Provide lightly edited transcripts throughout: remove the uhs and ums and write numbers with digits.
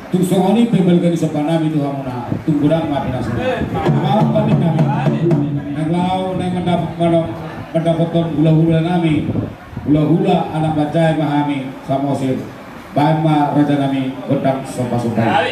tu songoni pebelkan sepanami tu hamuna tungguran mati nasi mau kami nenglau neng mendapatkan hula-hula nami hula-hula anak bacai mahami samosir baima raja nami bedang sopa-sopa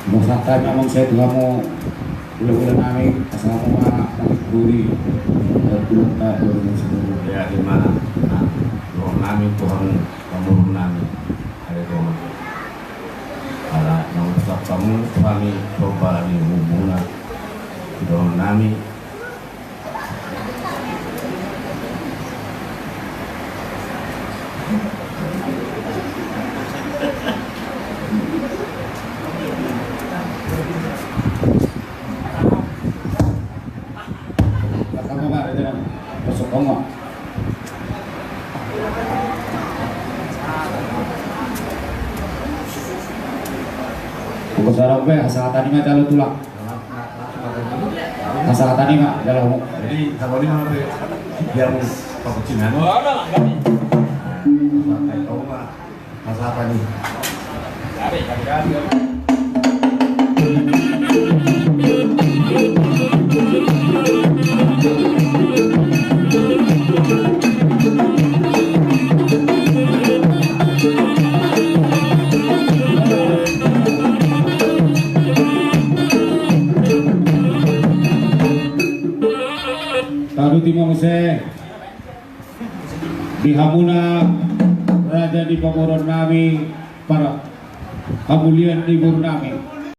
Musaka ngomong saya tuh kamu udah nami asal kamu mah guri belum ya di mana roh nami Tuhan kamu nami ada Tuhan ada yang besar kamu kami coba di hubungan roh nami Kongo. Buku sarang be asal tadi mah jalur tulang. Asal tadi mah dalam. Jadi kalau ini mana biar pekucinan. Oh, ada enggak nih? Sampai tahu mah masalah apa nih? Cari. Taruh timang se di hamuna raja di pamoron nami para kamulian libur nami